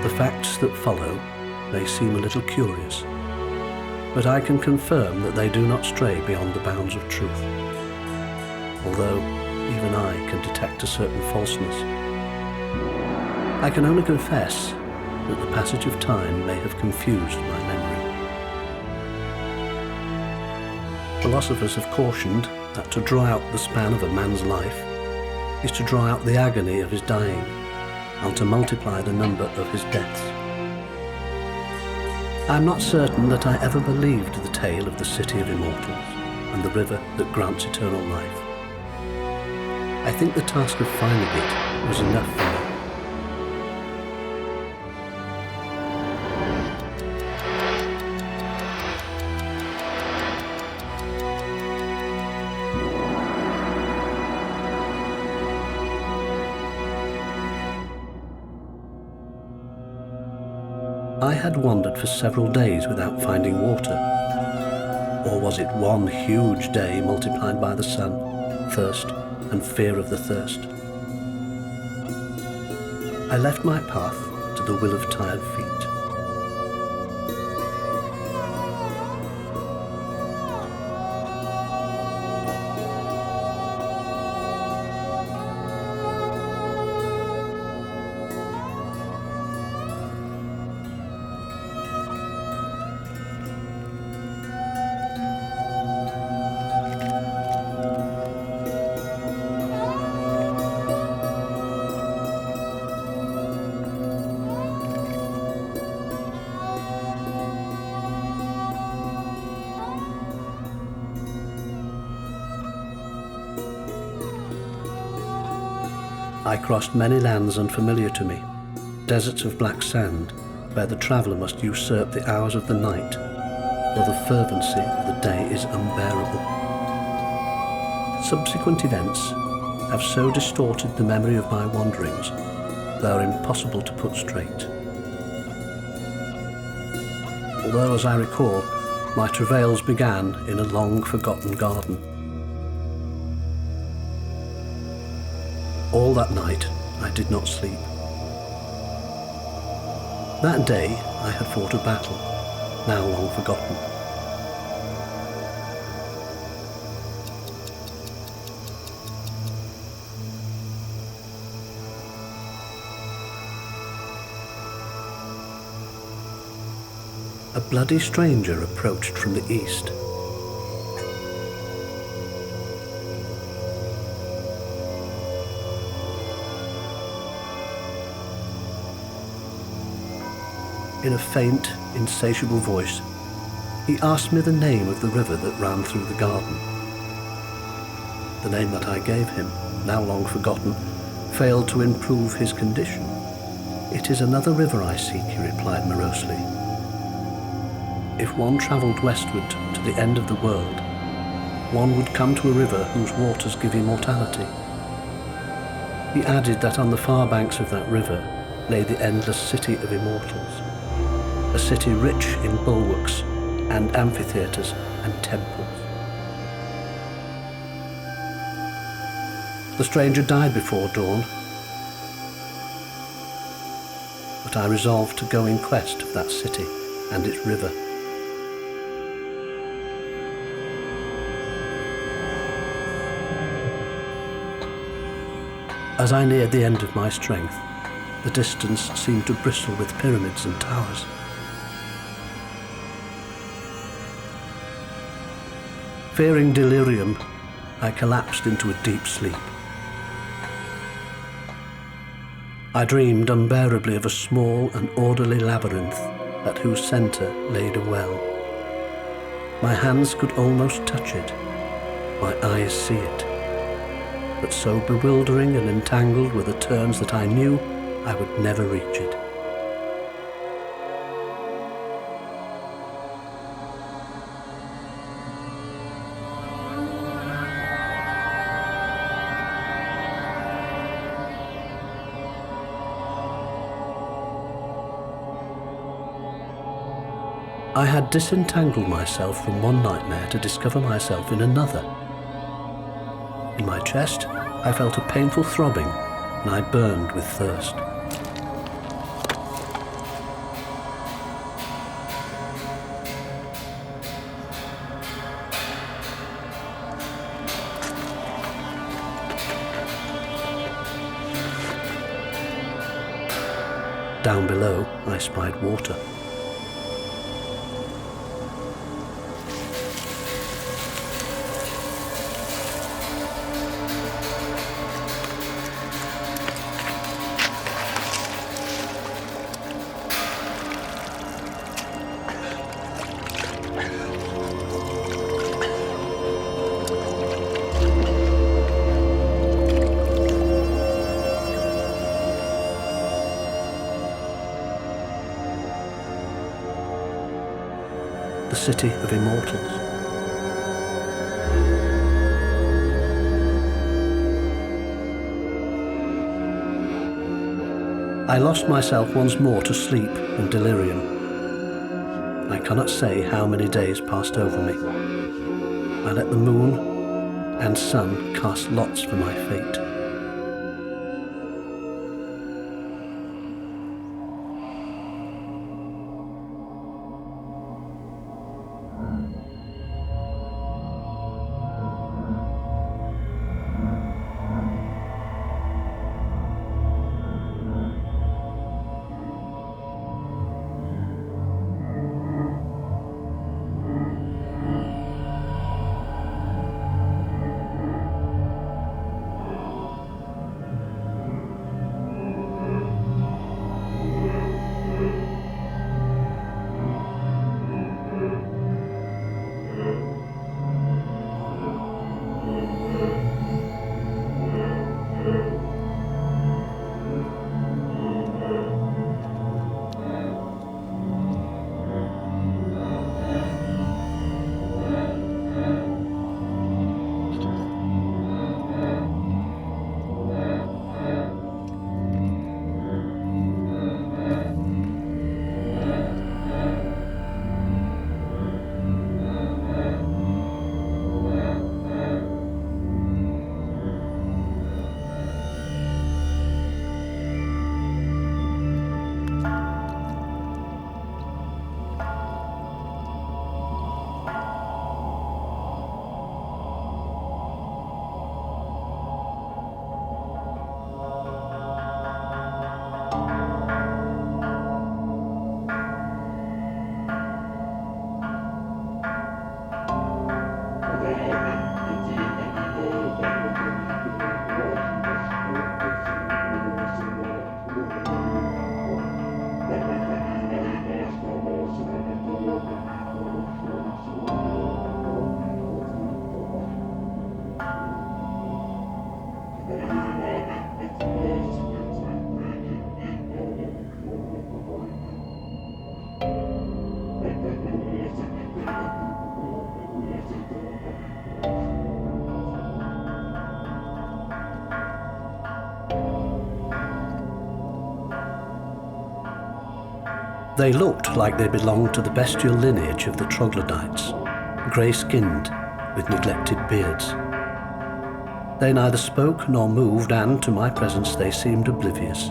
The facts that follow may seem a little curious, but I can confirm that they do not stray beyond the bounds of truth, although even I can detect a certain falseness. I can only confess that the passage of time may have confused my memory. Philosophers have cautioned that to draw out the span of a man's life is to draw out the agony of his dying, and to multiply the number of his deaths. I am not certain that I ever believed the tale of the City of Immortals and the river that grants eternal life. I think the task of finding it was enough for me. I had wandered for several days without finding water. Or was it one huge day multiplied by the sun, thirst, and fear of the thirst? I left my path to the will of tired feet. I crossed many lands unfamiliar to me, deserts of black sand, where the traveller must usurp the hours of the night, or the fervency of the day is unbearable. Subsequent events have so distorted the memory of my wanderings, they are impossible to put straight. Although, as I recall, my travails began in a long-forgotten garden. All that night, I did not sleep. That day, I had fought a battle, now long forgotten. A bloody stranger approached from the east. In a faint, insatiable voice, he asked me the name of the river that ran through the garden. The name that I gave him, now long forgotten, failed to improve his condition. "It is another river I seek," he replied morosely. "If one travelled westward to the end of the world, one would come to a river whose waters give immortality." He added that on the far banks of that river lay the endless City of Immortals, a city rich in bulwarks and amphitheatres and temples. The stranger died before dawn, but I resolved to go in quest of that city and its river. As I neared the end of my strength, the distance seemed to bristle with pyramids and towers. Fearing delirium, I collapsed into a deep sleep. I dreamed unbearably of a small and orderly labyrinth at whose centre laid a well. My hands could almost touch it, my eyes see it, but so bewildering and entangled were the turns that I knew I would never reach it. I had disentangled myself from one nightmare to discover myself in another. In my chest, I felt a painful throbbing, and I burned with thirst. Down below, I spied water. The City of Immortals. I lost myself once more to sleep and delirium. I cannot say how many days passed over me. I let the moon and sun cast lots for my fate. They looked like they belonged to the bestial lineage of the troglodytes, grey-skinned with neglected beards. They neither spoke nor moved, and to my presence they seemed oblivious.